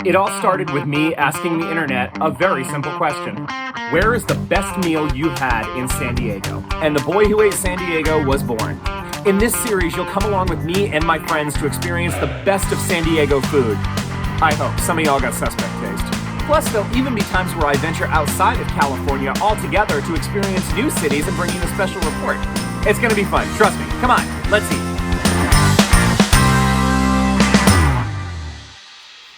It all started with me asking the internet a very simple question. Where is the best meal you've had in San Diego? And the boy who ate San Diego was born. In this series, you'll come along with me and my friends to experience the best of San Diego food. I hope. Some of y'all got suspect taste. Plus, there'll even be times where I venture outside of California altogether to experience new cities and bring you a special report. It's gonna be fun, trust me. Come on, let's eat.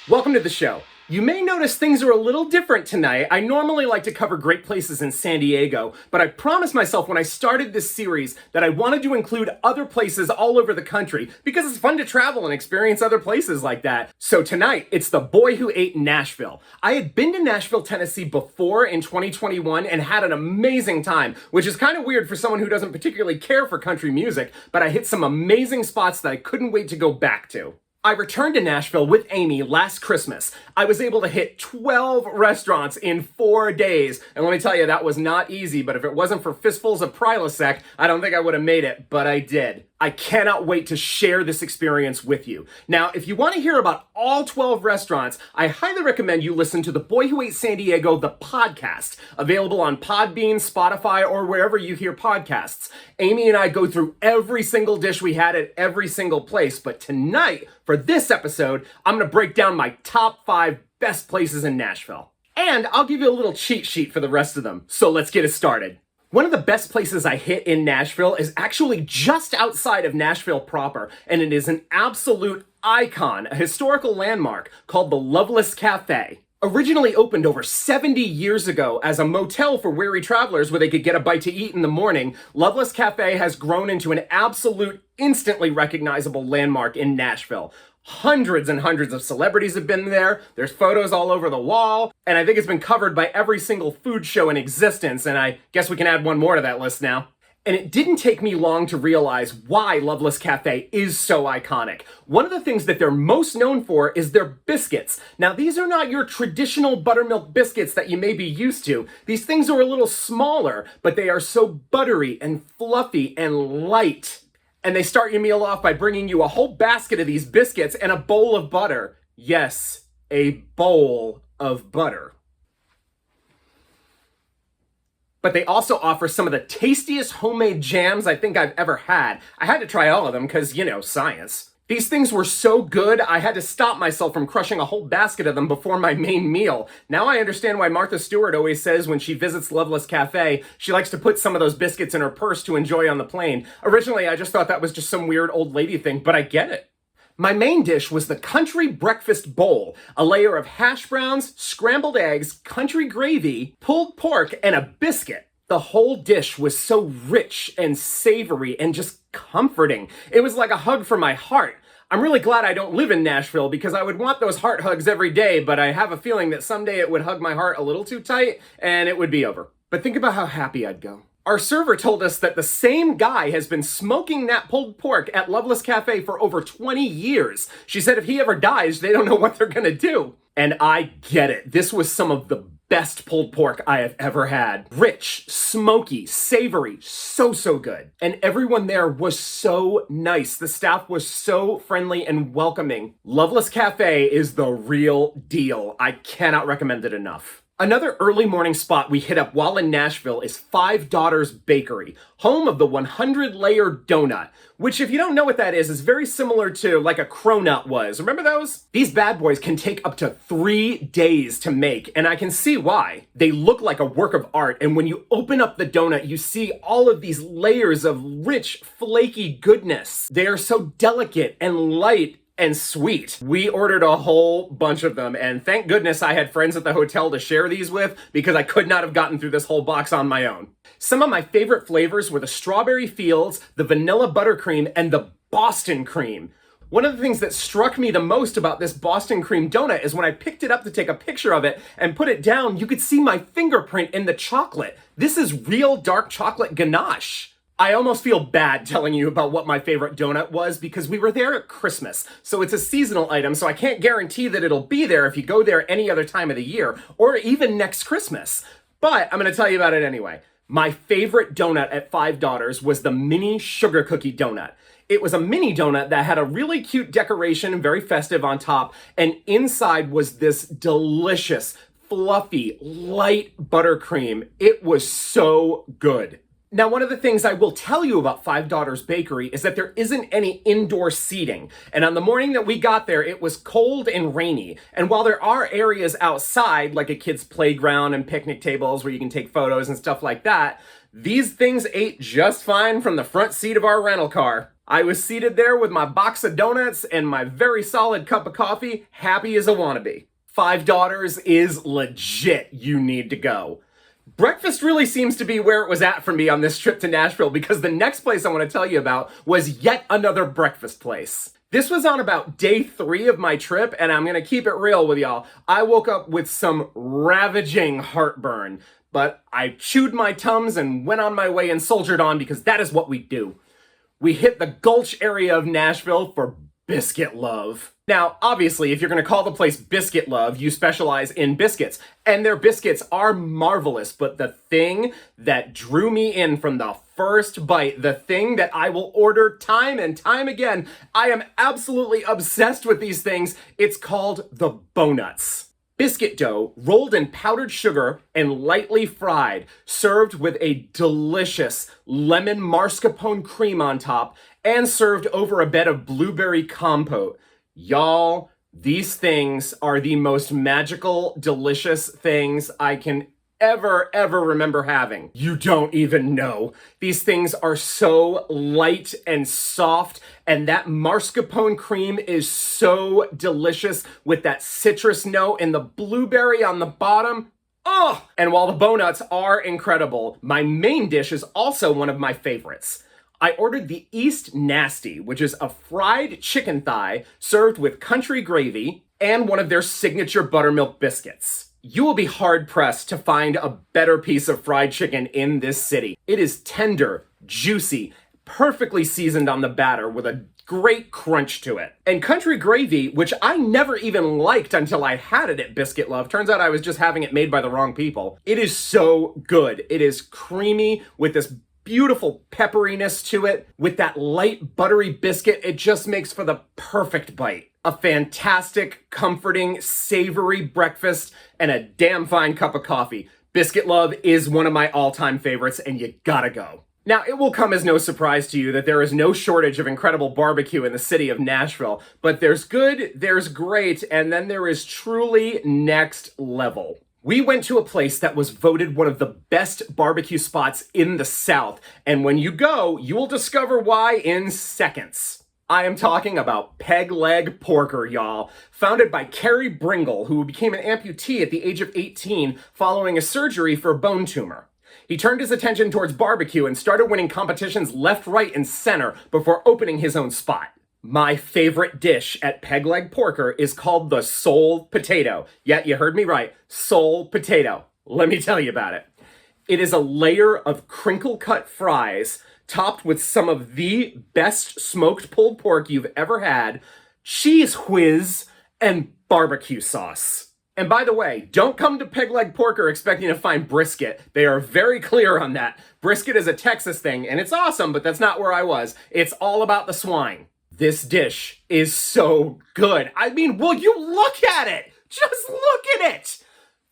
Welcome to the show. You may notice things are a little different tonight. I normally like to cover great places in San Diego, but I promised myself when I started this series that I wanted to include other places all over the country because it's fun to travel and experience other places like that. So tonight, it's the boy who ate Nashville. I had been to Nashville, Tennessee before in 2021 and had an amazing time, which is kind of weird for someone who doesn't particularly care for country music, but I hit some amazing spots that I couldn't wait to go back to. I returned to Nashville with Amy last Christmas. I was able to hit 12 restaurants in 4 days. And let me tell you, that was not easy, but if it wasn't for fistfuls of Prilosec, I don't think I would have made it, but I did. I cannot wait to share this experience with you. Now, if you want to hear about all 12 restaurants, I highly recommend you listen to The Boy Who Ate San Diego, the podcast, available on Podbean, Spotify, or wherever you hear podcasts. Amy and I go through every single dish we had at every single place, but tonight, for this episode, I'm going to break down my top 5 best places in Nashville. And I'll give you a little cheat sheet for the rest of them, so let's get it started. One of the best places I hit in Nashville is actually just outside of Nashville proper, and it is an absolute icon, a historical landmark called the Loveless Cafe. Originally opened over 70 years ago as a motel for weary travelers where they could get a bite to eat in the morning, Loveless Cafe has grown into an absolute, instantly recognizable landmark in Nashville. Hundreds and hundreds of celebrities have been there. There's photos all over the wall. And I think it's been covered by every single food show in existence. And I guess we can add one more to that list now. And it didn't take me long to realize why Loveless Cafe is so iconic. One of the things that they're most known for is their biscuits. Now, these are not your traditional buttermilk biscuits that you may be used to. These things are a little smaller, but they are so buttery and fluffy and light. And they start your meal off by bringing you a whole basket of these biscuits and a bowl of butter. Yes, a bowl of butter. But they also offer some of the tastiest homemade jams I think I've ever had. I had to try all of them because, you know, science. These things were so good, I had to stop myself from crushing a whole basket of them before my main meal. Now I understand why Martha Stewart always says when she visits Loveless Cafe, she likes to put some of those biscuits in her purse to enjoy on the plane. Originally, I just thought that was just some weird old lady thing, but I get it. My main dish was the Country Breakfast Bowl, a layer of hash browns, scrambled eggs, country gravy, pulled pork, and a biscuit. The whole dish was so rich and savory and just comforting. It was like a hug for my heart. I'm really glad I don't live in Nashville because I would want those heart hugs every day, but I have a feeling that someday it would hug my heart a little too tight and it would be over. But think about how happy I'd go. Our server told us that the same guy has been smoking that pulled pork at Loveless Cafe for over 20 years. She said if he ever dies, they don't know what they're gonna do. And I get it. This was some of the best pulled pork I have ever had. Rich, smoky, savory, so good. And everyone there was so nice. The staff was so friendly and welcoming. Loveless Cafe is the real deal. I cannot recommend it enough. Another early morning spot we hit up while in Nashville is Five Daughters Bakery, home of the 100-layer donut, which if you don't know what that is very similar to like a cronut was. Remember those? These bad boys can take up to 3 days to make, and I can see why. They look like a work of art, and when you open up the donut, you see all of these layers of rich, flaky goodness. They are so delicate and light and sweet. We ordered a whole bunch of them, and thank goodness I had friends at the hotel to share these with because I could not have gotten through this whole box on my own. Some of my favorite flavors were the Strawberry Fields, the Vanilla Buttercream, and the Boston Cream. One of the things that struck me the most about this Boston Cream donut is when I picked it up to take a picture of it and put it down, you could see my fingerprint in the chocolate. This is real dark chocolate ganache. I almost feel bad telling you about what my favorite donut was because we were there at Christmas, so it's a seasonal item, so I can't guarantee that it'll be there if you go there any other time of the year, or even next Christmas. But I'm going to tell you about it anyway. My favorite donut at Five Daughters was the mini sugar cookie donut. It was a mini donut that had a really cute decoration and very festive on top, and inside was this delicious, fluffy, light buttercream. It was so good. Now, one of the things I will tell you about Five Daughters Bakery is that there isn't any indoor seating. And on the morning that we got there, it was cold and rainy. And while there are areas outside, like a kid's playground and picnic tables where you can take photos and stuff like that, these things ate just fine from the front seat of our rental car. I was seated there with my box of donuts and my very solid cup of coffee, happy as a wannabe. Five Daughters is legit. You need to go. Breakfast really seems to be where it was at for me on this trip to Nashville, because the next place I want to tell you about was yet another breakfast place. This was on about day 3 of my trip, and I'm going to keep it real with y'all. I woke up with some ravaging heartburn, but I chewed my Tums and went on my way and soldiered on, because that is what we do. We hit the Gulch area of Nashville for Biscuit Love. Now, obviously, if you're going to call the place Biscuit Love, you specialize in biscuits. And their biscuits are marvelous, but the thing that drew me in from the first bite, the thing that I will order time and time again, I am absolutely obsessed with these things. It's called the Bonuts. Biscuit dough rolled in powdered sugar and lightly fried, served with a delicious lemon mascarpone cream on top, and served over a bed of blueberry compote. Y'all, these things are the most magical, delicious things I can ever remember having. You don't even know. These things are so light and soft, and that mascarpone cream is so delicious with that citrus note and the blueberry on the bottom. Oh! And while the Bonuts are incredible, my main dish is also one of my favorites. I ordered the East Nasty, which is a fried chicken thigh served with country gravy and one of their signature buttermilk biscuits. You will be hard-pressed to find a better piece of fried chicken in this city. It is tender, juicy, perfectly seasoned on the batter with a great crunch to it. And country gravy, which I never even liked until I had it at Biscuit Love. Turns out I was just having it made by the wrong people. It is so good. It is creamy with this beautiful pepperiness to it. With that light buttery biscuit, it just makes for the perfect bite. A fantastic, comforting, savory breakfast and a damn fine cup of coffee. Biscuit Love is one of my all-time favorites, and you gotta go. Now, it will come as no surprise to you that there is no shortage of incredible barbecue in the city of Nashville, but there's good, there's great, and then there is truly next level. We went to a place that was voted one of the best barbecue spots in the South, and when you go, you will discover why in seconds. I am talking about Peg Leg Porker, y'all. Founded by Kerry Bringle, who became an amputee at the age of 18 following a surgery for a bone tumor. He turned his attention towards barbecue and started winning competitions left, right, and center before opening his own spot. My favorite dish at Peg Leg Porker is called the Soul Potato. Yeah, you heard me right. Soul Potato. Let me tell you about it. It is a layer of crinkle-cut fries topped with some of the best smoked pulled pork you've ever had, cheese whiz, and barbecue sauce. And by the way, don't come to Peg Leg Porker expecting to find brisket. They are very clear on that. Brisket is a Texas thing, and it's awesome, but that's not where I was. It's all about the swine. This dish is so good. I mean, will you look at it? Just look at it!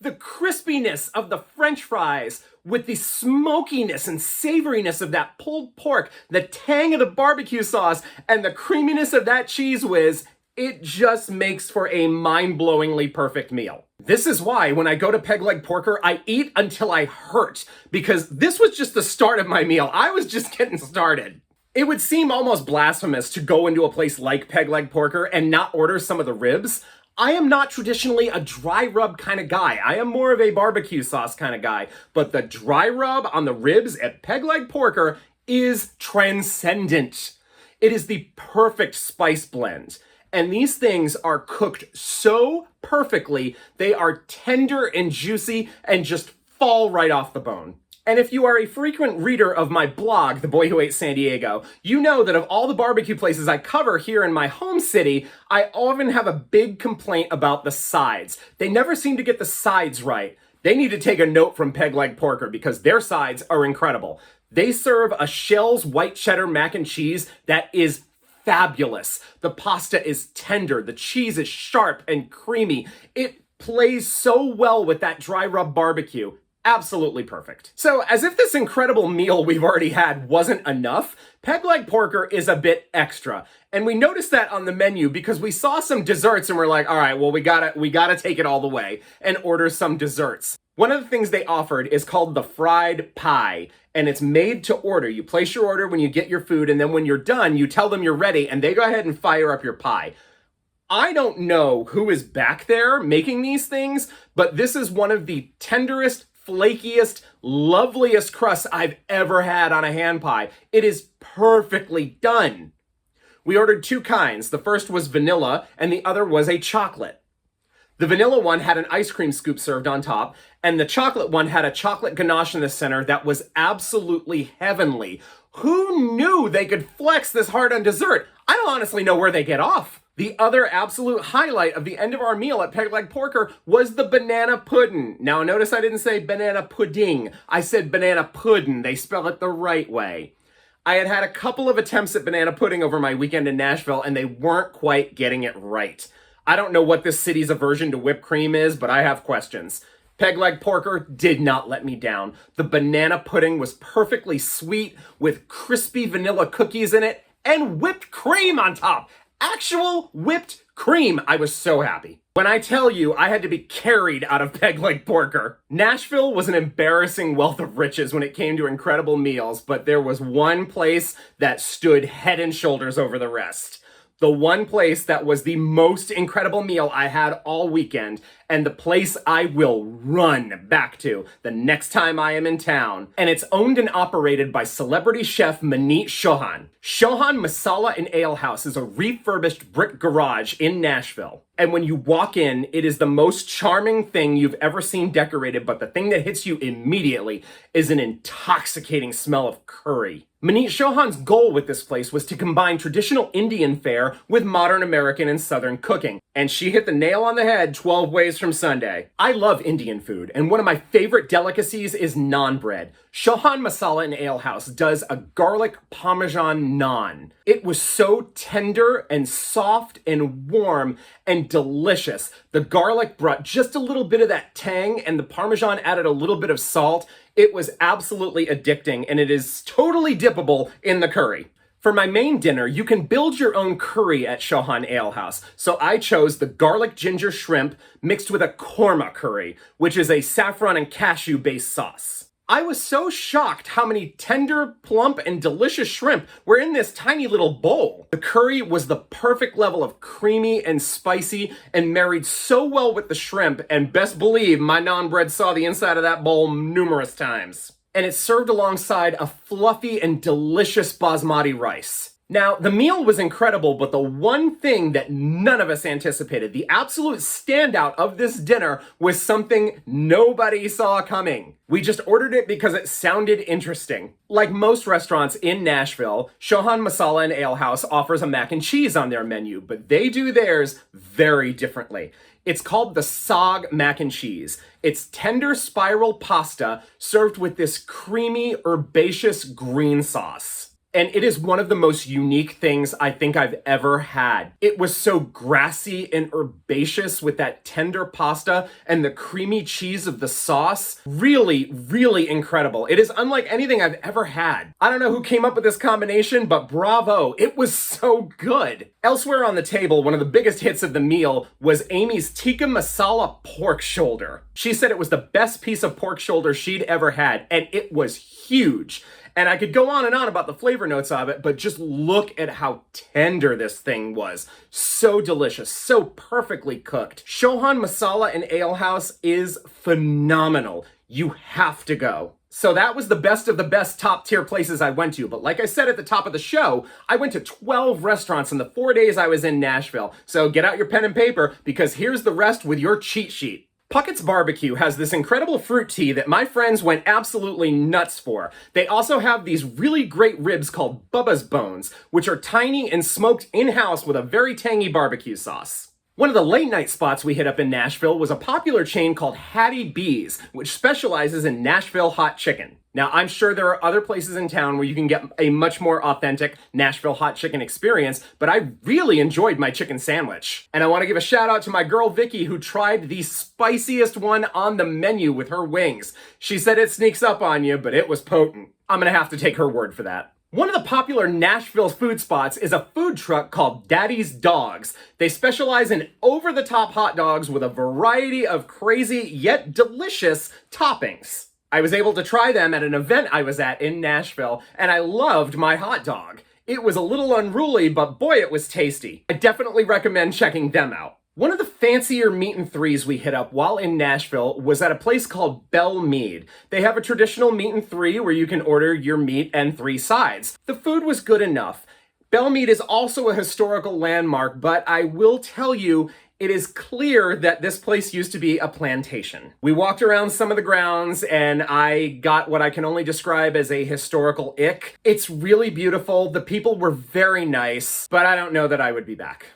The crispiness of the French fries with the smokiness and savoriness of that pulled pork, the tang of the barbecue sauce, and the creaminess of that cheese whiz, it just makes for a mind-blowingly perfect meal. This is why when I go to Peg Leg Porker, I eat until I hurt, because this was just the start of my meal. I was just getting started. It would seem almost blasphemous to go into a place like Peg Leg Porker and not order some of the ribs. I am not traditionally a dry rub kind of guy. I am more of a barbecue sauce kind of guy. But the dry rub on the ribs at Peg Leg Porker is transcendent. It is the perfect spice blend. And these things are cooked so perfectly, they are tender and juicy and just fall right off the bone. And if you are a frequent reader of my blog, The Boy Who Ate San Diego, you know that of all the barbecue places I cover here in my home city, I often have a big complaint about the sides. They never seem to get the sides right. They need to take a note from Peg Leg Porker because their sides are incredible. They serve a Shell's white cheddar mac and cheese that is fabulous. The pasta is tender, the cheese is sharp and creamy. It plays so well with that dry rub barbecue. Absolutely perfect. So, as if this incredible meal we've already had wasn't enough, peg leg porker is a bit extra. And we noticed that on the menu because we saw some desserts and we're like, all right, well, we gotta take it all the way and order some desserts. One of the things they offered is called the fried pie, and it's made to order. You place your order when you get your food, and then when you're done, you tell them you're ready, and they go ahead and fire up your pie. I don't know who is back there making these things, but this is one of the tenderest, flakiest, loveliest crusts I've ever had on a hand pie. It is perfectly done. We ordered two kinds. The first was vanilla, and the other was a chocolate. The vanilla one had an ice cream scoop served on top, and the chocolate one had a chocolate ganache in the center that was absolutely heavenly. Who knew they could flex this hard on dessert? I don't honestly know where they get off. The other absolute highlight of the end of our meal at Peg Leg Porker was the banana pudding. Now notice I didn't say banana pudding. I said banana pudding. They spell it the right way. I had had a couple of attempts at banana pudding over my weekend in Nashville, and they weren't quite getting it right. I don't know what this city's aversion to whipped cream is, but I have questions. Peg Leg Porker did not let me down. The banana pudding was perfectly sweet with crispy vanilla cookies in it and whipped cream on top. Actual whipped cream. I was so happy. When I tell you I had to be carried out of Peg Leg Porker. Nashville was an embarrassing wealth of riches when it came to incredible meals, but there was one place that stood head and shoulders over the rest. The one place that was the most incredible meal I had all weekend, and the place I will run back to the next time I am in town. And it's owned and operated by celebrity chef Meade Chauhan. Chauhan Masala and Ale House is a refurbished brick garage in Nashville. And when you walk in, it is the most charming thing you've ever seen decorated, but the thing that hits you immediately is an intoxicating smell of curry. Meade Chauhan's goal with this place was to combine traditional Indian fare with modern American and Southern cooking. And she hit the nail on the head 12 ways from Sunday. I love Indian food, and one of my favorite delicacies is naan bread. Chauhan Masala and Ale House does a garlic parmesan naan. It was so tender and soft and warm and delicious. The garlic brought just a little bit of that tang, and the parmesan added a little bit of salt. It was absolutely addicting, and it is totally dippable in the curry. For my main dinner, you can build your own curry at Chauhan Ale House. So I chose the garlic ginger shrimp mixed with a korma curry, which is a saffron and cashew based sauce. I was so shocked how many tender, plump, and delicious shrimp were in this tiny little bowl. The curry was the perfect level of creamy and spicy and married so well with the shrimp, and best believe my naan bread saw the inside of that bowl numerous times. And it's served alongside a fluffy and delicious basmati rice. Now, the meal was incredible, but the one thing that none of us anticipated, the absolute standout of this dinner, was something nobody saw coming. We just ordered it because it sounded interesting. Like most restaurants in Nashville, Chauhan Masala and Ale House offers a mac and cheese on their menu, but they do theirs very differently. It's called the Sog mac and cheese. It's tender spiral pasta served with this creamy, herbaceous green sauce. And it is one of the most unique things I think I've ever had. It was so grassy and herbaceous with that tender pasta and the creamy cheese of the sauce. Really, really incredible. It is unlike anything I've ever had. I don't know who came up with this combination, but bravo, it was so good. Elsewhere on the table, one of the biggest hits of the meal was Amy's tikka masala pork shoulder. She said it was the best piece of pork shoulder she'd ever had, and it was huge. And I could go on and on about the flavor notes of it, but just look at how tender this thing was. So delicious, so perfectly cooked. Chauhan Masala and Ale House is phenomenal. You have to go. So that was the best of the best top tier places I went to. But like I said at the top of the show, I went to 12 restaurants in the 4 days I was in Nashville. So get out your pen and paper, because here's the rest with your cheat sheet. Puckett's Barbecue has this incredible fruit tea that my friends went absolutely nuts for. They also have these really great ribs called Bubba's Bones, which are tiny and smoked in-house with a very tangy barbecue sauce. One of the late night spots we hit up in Nashville was a popular chain called Hattie B's, which specializes in Nashville hot chicken. Now, I'm sure there are other places in town where you can get a much more authentic Nashville hot chicken experience, but I really enjoyed my chicken sandwich. And I want to give a shout out to my girl Vicky, who tried the spiciest one on the menu with her wings. She said it sneaks up on you, but it was potent. I'm gonna have to take her word for that. One of the popular Nashville food spots is a food truck called Daddy's Dogs. They specialize in over-the-top hot dogs with a variety of crazy yet delicious toppings. I was able to try them at an event I was at in Nashville, and I loved my hot dog. It was a little unruly, but boy, it was tasty. I definitely recommend checking them out. One of the fancier meat and threes we hit up while in Nashville was at a place called Belle Meade. They have a traditional meat and three where you can order your meat and 3 sides. The food was good enough. Belle Meade is also a historical landmark, but I will tell you, it is clear that this place used to be a plantation. We walked around some of the grounds and I got what I can only describe as a historical ick. It's really beautiful. The people were very nice, but I don't know that I would be back.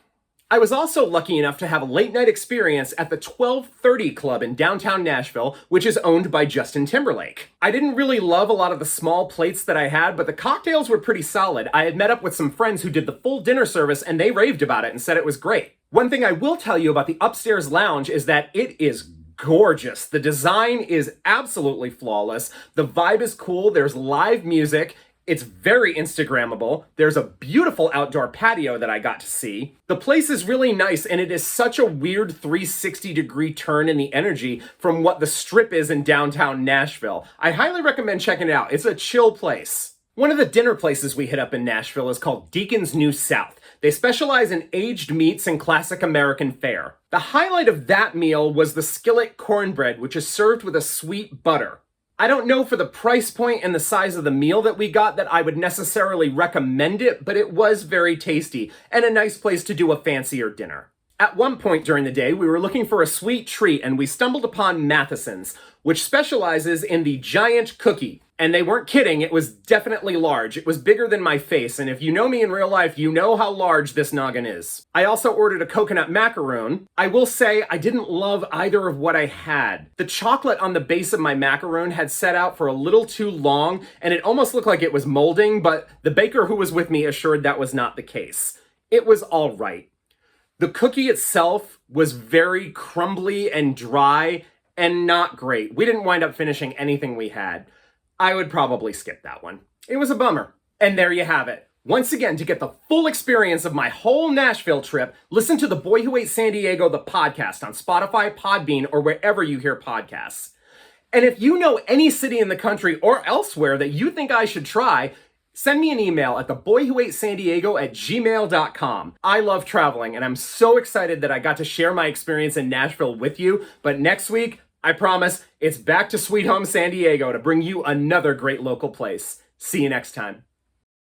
I was also lucky enough to have a late night experience at the 1230 Club in downtown Nashville, which is owned by Justin Timberlake. I didn't really love a lot of the small plates that I had, but the cocktails were pretty solid. I had met up with some friends who did the full dinner service and they raved about it and said it was great. One thing I will tell you about the upstairs lounge is that it is gorgeous. The design is absolutely flawless. The vibe is cool. There's live music. It's very Instagrammable. There's a beautiful outdoor patio that I got to see. The place is really nice, and it is such a weird 360-degree turn in the energy from what the Strip is in downtown Nashville. I highly recommend checking it out. It's a chill place. One of the dinner places we hit up in Nashville is called Deacon's New South. They specialize in aged meats and classic American fare. The highlight of that meal was the skillet cornbread, which is served with a sweet butter. I don't know for the price point and the size of the meal that we got that I would necessarily recommend it, but it was very tasty and a nice place to do a fancier dinner. At one point during the day, we were looking for a sweet treat and we stumbled upon Mattheesson's, which specializes in the giant cookie. And they weren't kidding, it was definitely large. It was bigger than my face, and if you know me in real life, you know how large this noggin is. I also ordered a coconut macaroon. I will say I didn't love either of what I had. The chocolate on the base of my macaroon had set out for a little too long, and it almost looked like it was molding, but the baker who was with me assured that was not the case. It was all right. The cookie itself was very crumbly and dry and not great. We didn't wind up finishing anything we had. I would probably skip that one. It was a bummer. And there you have it. Once again, to get the full experience of my whole Nashville trip, listen to The Boy Who Ate San Diego, the podcast on Spotify, Podbean, or wherever you hear podcasts. And if you know any city in the country or elsewhere that you think I should try, send me an email at theboywhoatesandiego@gmail.com. I love traveling, and I'm so excited that I got to share my experience in Nashville with you. But next week, I promise, it's back to Sweet Home San Diego to bring you another great local place. See you next time.